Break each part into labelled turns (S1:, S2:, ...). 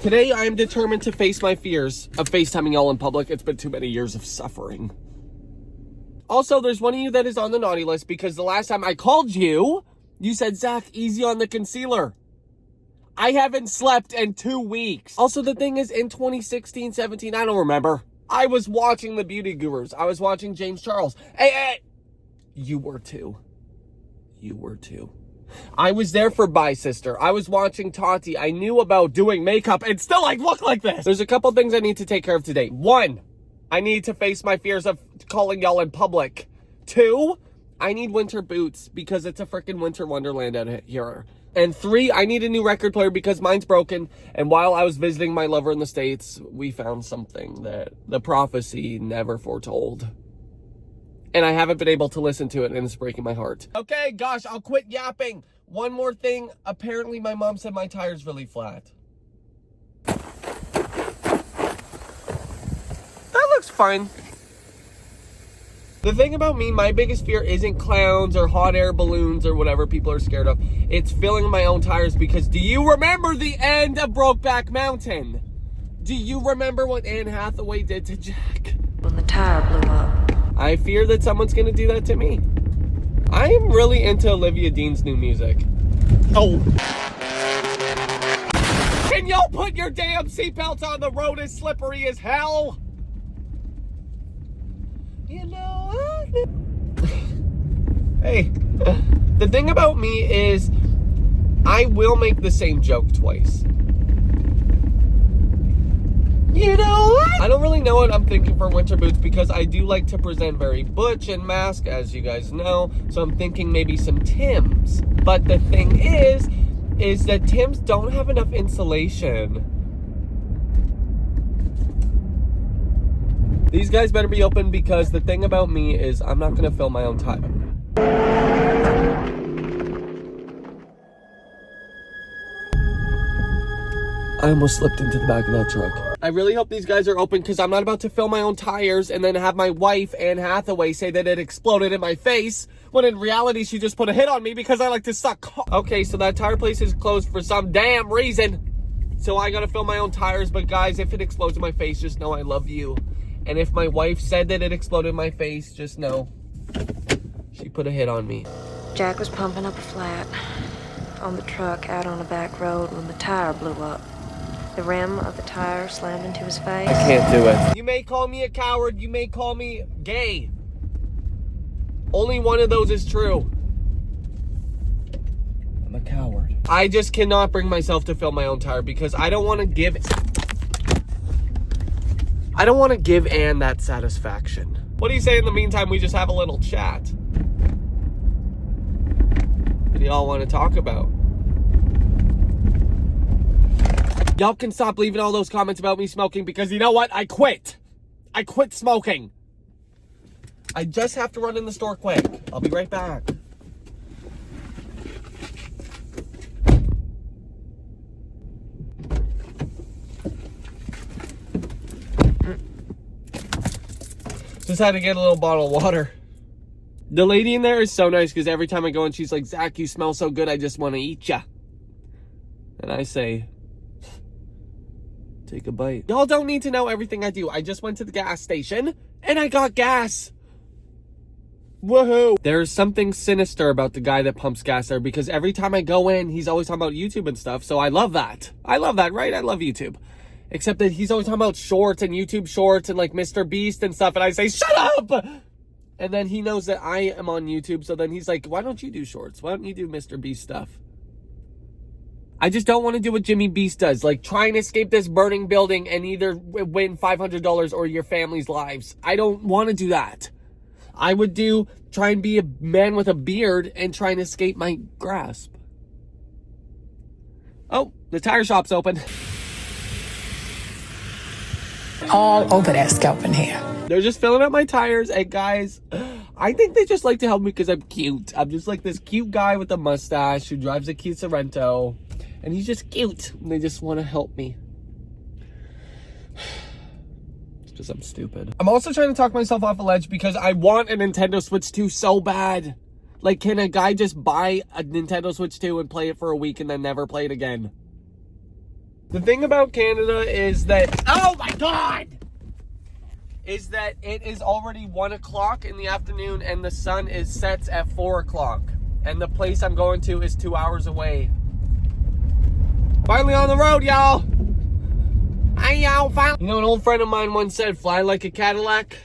S1: Today, I am determined to face my fears of FaceTiming y'all in public. It's been too many years of suffering. Also, there's one of you that is on the naughty list because the last time I called you, you said, Zach, easy on the concealer. I haven't slept in 2 weeks. Also, the thing is, in 2016, 17, I don't remember. I was watching the beauty gurus. I was watching James Charles. Hey, you were too. You were too. I was there for Bye Sister. I was watching Tati. I knew about doing makeup and still I look like this. There's a couple things I need to take care of today. 1, I need to face my fears of calling y'all in public. 2, I need winter boots because it's a freaking winter wonderland out here. And 3, I need a new record player because mine's broken. And while I was visiting my lover in the States, we found something that the prophecy never foretold. And I haven't been able to listen to it, and it's breaking my heart. Okay, gosh, I'll quit yapping. One more thing. Apparently, my mom said my tire's really flat. That looks fine. The thing about me, my biggest fear isn't clowns or hot air balloons or whatever people are scared of. It's filling my own tires because do you remember the end of Brokeback Mountain? Do you remember what Anne Hathaway did to Jack?
S2: When the tire blew up.
S1: I fear that someone's going to do that to me. I am really into Olivia Dean's new music. Oh. Can y'all put your damn seatbelts on? The road is slippery as hell. You know, hey, the thing about me is I will make the same joke twice. You know what? I don't really know what I'm thinking for winter boots because I do like to present very butch and mask, as you guys know. So I'm thinking maybe some Timbs. But the thing is that Timbs don't have enough insulation. These guys better be open because the thing about me is I'm not going to fill my own tire. I almost slipped into the back of that truck. I really hope these guys are open because I'm not about to fill my own tires and then have my wife, Anne Hathaway, say that it exploded in my face when in reality she just put a hit on me because I like to suck. Okay, so that tire place is closed for some damn reason. So I gotta fill my own tires, but guys, if it explodes in my face, just know I love you. And if my wife said that it exploded in my face, just know she put a hit on me.
S2: Jack was pumping up a flat on the truck out on a back road when the tire blew up. The rim of the tire slammed into his face.
S1: I can't do it. You may call me a coward. You may call me gay. Only one of those is true. I'm a coward. I just cannot bring myself to fill my own tire because I don't want to give Anne that satisfaction. What do you say in the meantime we just have a little chat? What do y'all want to talk about? Y'all can stop leaving all those comments about me smoking because you know what? I quit. I quit smoking. I just have to run in the store quick. I'll be right back. Just had to get a little bottle of water. The lady in there is so nice because every time I go in, she's like, Zach, you smell so good, I just want to eat ya. And I say, take a bite. Y'all don't need to know everything I do. I just went to the gas station and I got gas. Woohoo. There's something sinister about the guy that pumps gas there because every time I go in, he's always talking about YouTube and stuff. So I love that. I love that, right? I love YouTube. Except that he's always talking about shorts and YouTube shorts and like Mr. Beast and stuff. And I say, shut up. And then he knows that I am on YouTube. So then he's like, why don't you do shorts? Why don't you do Mr. Beast stuff? I just don't want to do what Jimmy Beast does. Like try and escape this burning building and either win $500 or your family's lives. I don't want to do that. I would try and be a man with a beard and try and escape my grasp. Oh, the tire shop's open.
S3: All over that scalp in here.
S1: They're just filling up my tires. And guys, I think they just like to help me because I'm cute. I'm just like this cute guy with a mustache who drives a Kia Sorento. And he's just cute. And they just want to help me. It's just I'm stupid. I'm also trying to talk myself off a ledge because I want a Nintendo Switch 2 so bad. Like, can a guy just buy a Nintendo Switch 2 and play it for a week and then never play it again? The thing about Canada is that, oh my God, is that it is already 1 o'clock in the afternoon and the sun sets at 4 o'clock. And the place I'm going to is 2 hours away. Finally on the road, y'all. Hey, y'all, finally. You know, an old friend of mine once said, fly like a Cadillac,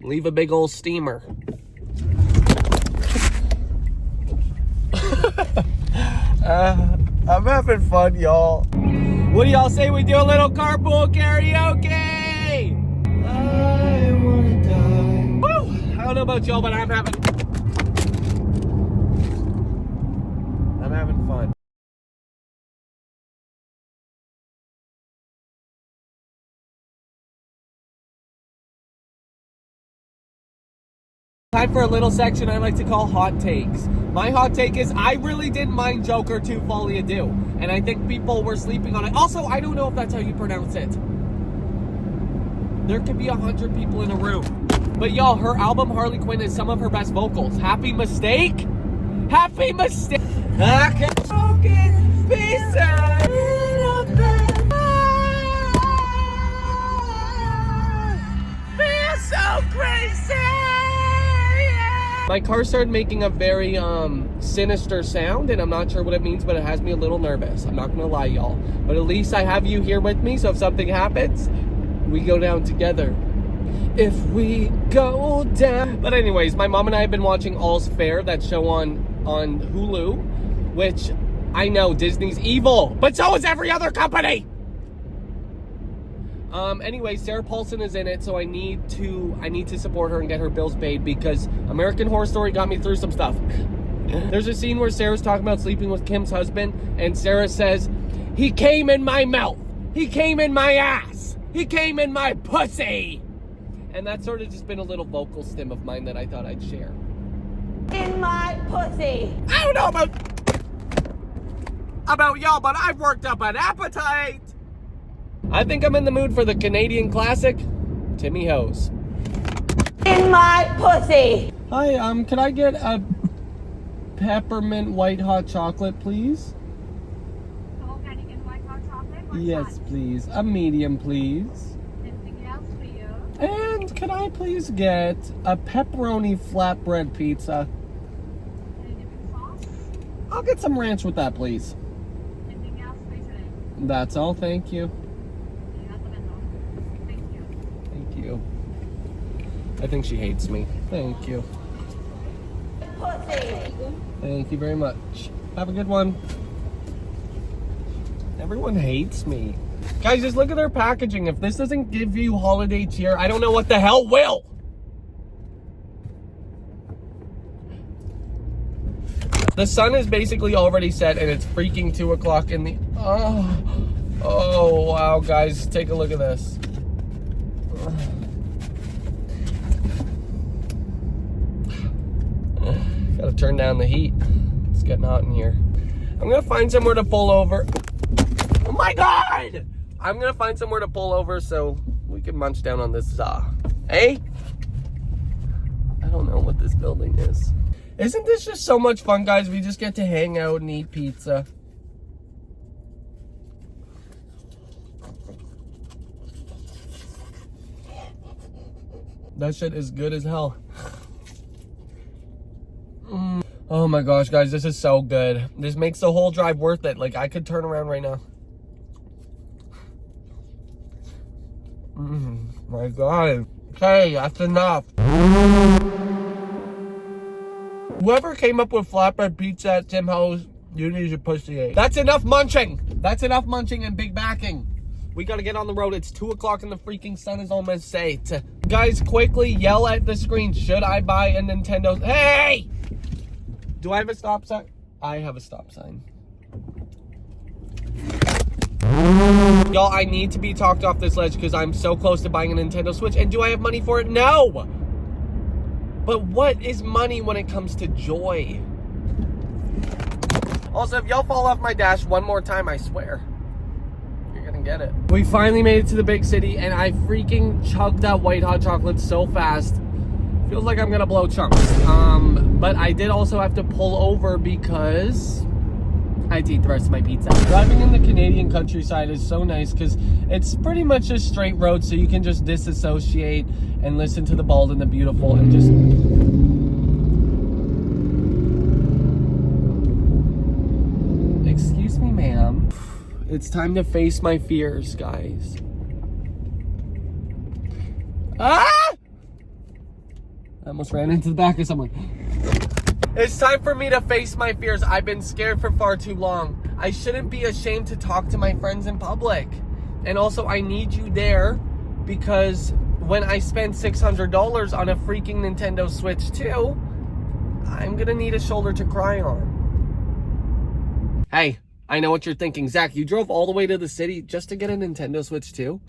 S1: leave a big old steamer. I'm having fun, y'all. What do y'all say we do a little carpool karaoke? I wanna die. Woo! I don't know about y'all, but I'm having fun. Time for a little section I like to call hot takes. My hot take is I really didn't mind Joker 2 Folie à Deux, and I think people were sleeping on it. Also, I don't know if that's how you pronounce it. There could be 100 people in a room. But y'all, her album Harley Quinn is some of her best vocals. Happy Mistake? Happy Mistake. I can broken pieces in a bed. Feel so crazy. My car started making a very sinister sound, and I'm not sure what it means, but it has me a little nervous. I'm not gonna lie, y'all. But at least I have you here with me, so if something happens, we go down together. If we go down. But anyways, my mom and I have been watching All's Fair, that show on Hulu, which I know Disney's evil, but so is every other company. Anyway, Sarah Paulson is in it, so I need to support her and get her bills paid because American Horror Story got me through some stuff. There's a scene where Sarah's talking about sleeping with Kim's husband, and Sarah says, "He came in my mouth. He came in my ass. He came in my pussy." And that's sort of just been a little vocal stim of mine that I thought I'd share.
S4: In my pussy.
S1: I don't know about y'all, but I've worked up an appetite. I think I'm in the mood for the Canadian classic, Timmy Hose.
S4: In my pussy.
S1: Hi, could I get a peppermint white hot chocolate, please?
S5: Organic and white hot chocolate? What's
S1: Yes,
S5: that?
S1: please. A medium, please.
S5: Anything else for you?
S1: And could I please get a pepperoni flatbread pizza?
S5: Any different sauce?
S1: I'll get some ranch with that, please.
S5: Anything else for you today?
S1: That's all, thank you.
S5: Thank you.
S1: Thank you. I think she hates me. Thank you.
S4: Pussy.
S1: Thank you very much. Have a good one. Everyone hates me. Guys, just look at their packaging. If this doesn't give you holiday cheer, I don't know what the hell will. The sun is basically already set and it's freaking 2 o'clock in the... Oh, wow, guys. Take a look at this. Gotta turn down the heat. It's getting hot in here. I'm gonna find somewhere to pull over. Oh my God! I'm gonna find somewhere to pull over so we can munch down on this Hey? I don't know what this building is. Isn't this just so much fun, guys? We just get to hang out and eat pizza. That shit is good as hell. Oh my gosh, guys, this is so good. This makes the whole drive worth it. Like, I could turn around right now. My God. Okay, that's enough. Whoever came up with flatbread pizza at Tim Ho's, you need your pussy ate. That's enough munching. That's enough munching and big backing. We gotta get on the road. It's 2 o'clock and the freaking sun is almost set. Guys, quickly yell at the screen. Should I buy a Nintendo? Hey! Do I have a stop sign? I have a stop sign. Y'all, I need to be talked off this ledge because I'm so close to buying a Nintendo Switch. And do I have money for it? No! But what is money when it comes to joy? Also, if y'all fall off my dash one more time, I swear, you're gonna get it. We finally made it to the big city, and I freaking chugged that white hot chocolate so fast. Feels like I'm gonna blow chunks. But I did also have to pull over because I'd eat the rest of my pizza. Driving in the Canadian countryside is so nice because it's pretty much a straight road, so you can just disassociate and listen to the Bald and the Beautiful and just... Excuse me, ma'am. It's time to face my fears, guys. Ah! I almost ran into the back of someone. It's time for me to face my fears. I've been scared for far too long. I shouldn't be ashamed to talk to my friends in public. And also, I need you there because when I spend $600 on a freaking Nintendo Switch 2, I'm gonna need a shoulder to cry on. Hey, I know what you're thinking. Zach, you drove all the way to the city just to get a Nintendo Switch 2?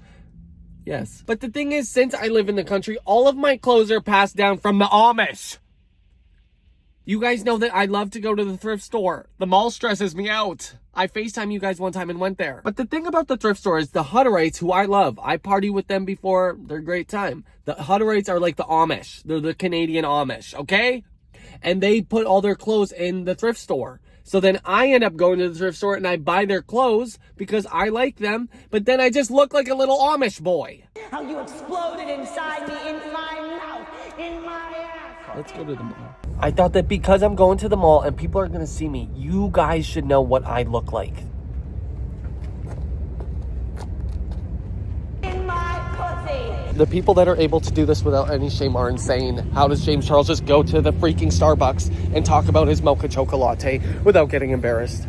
S1: Yes. But the thing is, since I live in the country, all of my clothes are passed down from the Amish. You guys know that I love to go to the thrift store. The mall stresses me out. I FaceTime you guys one time and went there. But the thing about the thrift store is the Hutterites, who I love. I party with them before. They're a great time. The Hutterites are like the Amish. They're the Canadian Amish, okay? And they put all their clothes in the thrift store. So then I end up going to the thrift store and I buy their clothes because I like them. But then I just look like a little Amish boy.
S4: How you exploded inside me, in my mouth, in my ass.
S1: Let's go to the mall. I thought that because I'm going to the mall and people are going to see me, you guys should know what I look like.
S4: In my pussy.
S1: The people that are able to do this without any shame are insane. How does James Charles just go to the freaking Starbucks and talk about his mocha chocolate latte without getting embarrassed?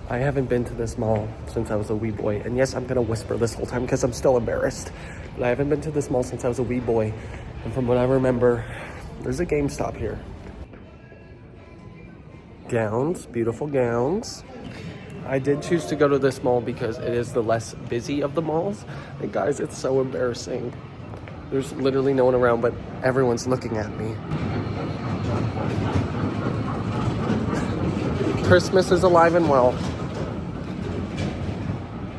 S1: I haven't been to this mall since I was a wee boy. And yes, I'm going to whisper this whole time because I'm still embarrassed. But I haven't been to this mall since I was a wee boy. And from what I remember, there's a GameStop here. Gowns, beautiful gowns. I did choose to go to this mall because it is the less busy of the malls. And guys, it's so embarrassing. There's literally no one around, but everyone's looking at me. Christmas is alive and well.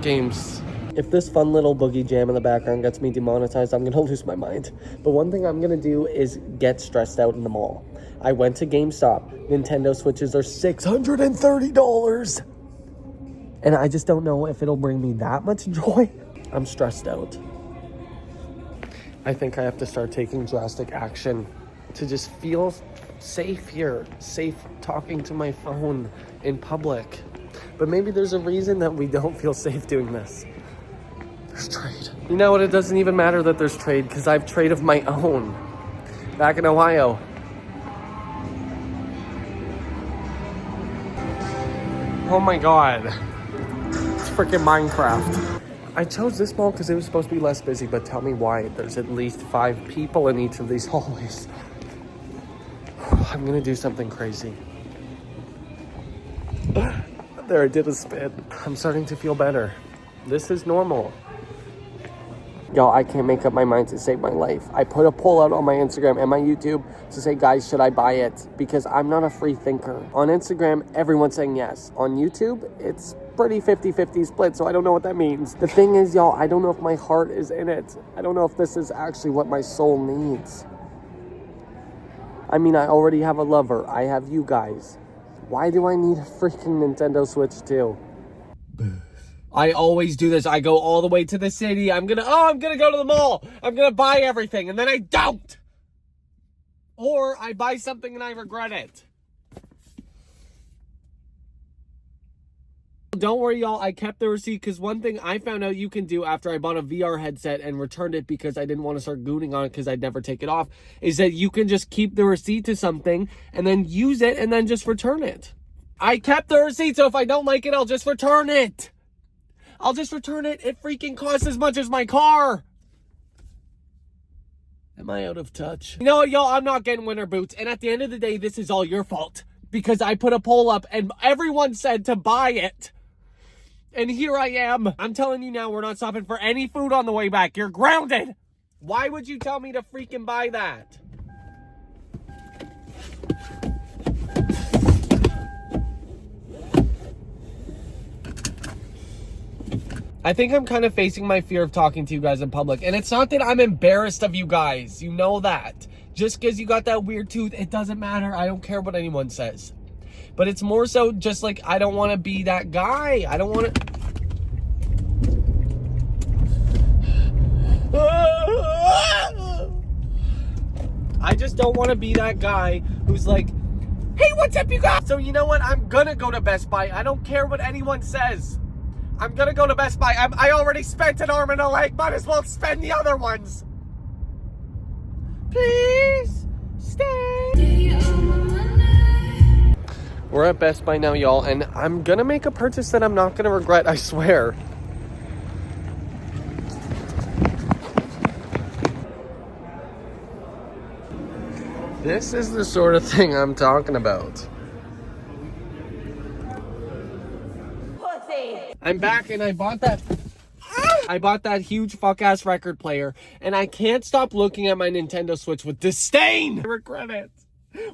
S1: Games. If this fun little boogie jam in the background gets me demonetized, I'm gonna lose my mind. But one thing I'm gonna do is get stressed out in the mall. I went to GameStop. Nintendo Switches are $630. And I just don't know if it'll bring me that much joy. I'm stressed out. I think I have to start taking drastic action to just feel safe here. Safe talking to my phone in public. But maybe there's a reason that we don't feel safe doing this. There's trade. You know what? It doesn't even matter that there's trade because I have trade of my own. Back in Ohio. Oh my God. It's freaking Minecraft. I chose this mall because it was supposed to be less busy, but tell me why. There's at least 5 people in each of these hallways. I'm gonna do something crazy. There, I did a spin. I'm starting to feel better. This is normal. Y'all, I can't make up my mind to save my life. I put a poll out on my Instagram and my YouTube to say, guys, should I buy it? Because I'm not a free thinker. On Instagram, everyone's saying yes. On YouTube, it's pretty 50-50 split, so I don't know what that means. The thing is, y'all, I don't know if my heart is in it. I don't know if this is actually what my soul needs. I mean, I already have a lover. I have you guys. Why do I need a freaking Nintendo Switch 2? I always do this. I go all the way to the city. I'm gonna go to the mall. I'm gonna buy everything, and then I don't. Or I buy something and I regret it. Don't worry, y'all. I kept the receipt because one thing I found out you can do after I bought a VR headset and returned it because I didn't want to start gooning on it because I'd never take it off, is that you can just keep the receipt to something and then use it and then just return it. I kept the receipt, so if I don't like it, I'll just return it. I'll just return it. It freaking costs as much as my car. Am I out of touch? You know what, y'all? I'm not getting winter boots. And at the end of the day, this is all your fault. Because I put a poll up and everyone said to buy it. And here I am. I'm telling you now, we're not stopping for any food on the way back. You're grounded. Why would you tell me to freaking buy that? I think I'm kind of facing my fear of talking to you guys in public. And it's not that I'm embarrassed of you guys. You know that. Just because you got that weird tooth, it doesn't matter. I don't care what anyone says. But it's more so just like, I don't want to be that guy. I don't want to... I just don't want to be that guy who's like, hey, what's up, you guys? So you know what? I'm gonna go to Best Buy. I don't care what anyone says. I'm gonna go to Best Buy. I already spent an arm and a leg. Might as well spend the other ones. Please stay. We're at Best Buy now, y'all, and I'm gonna make a purchase that I'm not gonna regret, I swear. This is the sort of thing I'm talking about.
S4: Pussy.
S1: I'm back and I bought that huge fuck-ass record player, and I can't stop looking at my Nintendo Switch with disdain. I regret it.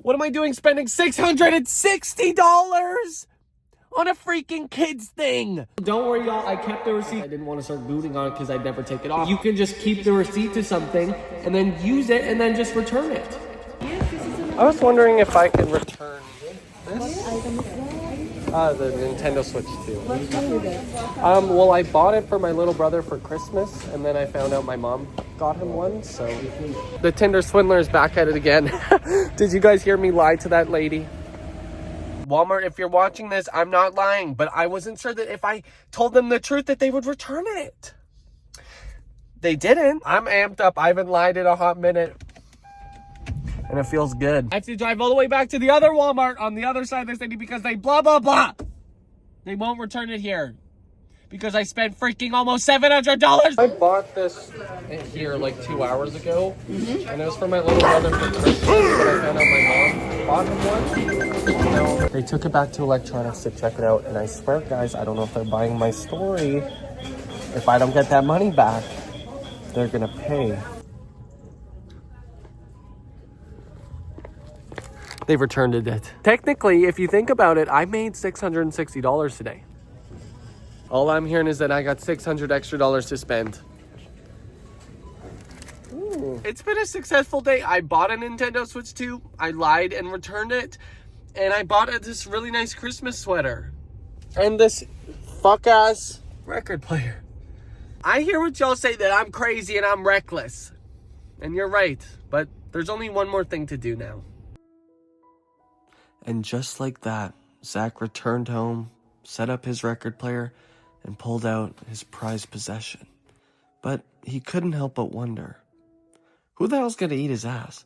S1: What am I doing spending $660 on a freaking kids thing? Don't worry, y'all, I kept the receipt. I didn't want to start booting on it because I'd never take it off. You can just keep the receipt to something and then use it and then just return it. I was wondering if I could return this. The Nintendo Switch 2. Well, I bought it for my little brother for Christmas, and then I found out my mom got him one, so... The Tinder swindler is back at it again. Did you guys hear me lie to that lady? Walmart, if you're watching this, I'm not lying, but I wasn't sure that if I told them the truth that they would return it. They didn't. I'm amped up. I haven't lied in a hot minute. And it feels good. I have to drive all the way back to the other Walmart on the other side of the city because they blah, blah, blah. They won't return it here. Because I spent freaking almost $700. I bought this here like 2 hours ago. And it was for my little brother for Christmas. But I found out my mom bought him one. So they took it back to electronics to check it out. And I swear, guys, I don't know if they're buying my story. If I don't get that money back, they're gonna pay. They've returned it. Technically, if you think about it, I made $660 today. All I'm hearing is that I got $600 extra to spend. Ooh. It's been a successful day. I bought a Nintendo Switch 2. I lied and returned it. And I bought this really nice Christmas sweater. And this fuck-ass record player. I hear what y'all say that I'm crazy and I'm reckless. And you're right. But there's only one more thing to do now. And just like that, Zach returned home, set up his record player, and pulled out his prized possession. But he couldn't help but wonder, who the hell's gonna eat his ass?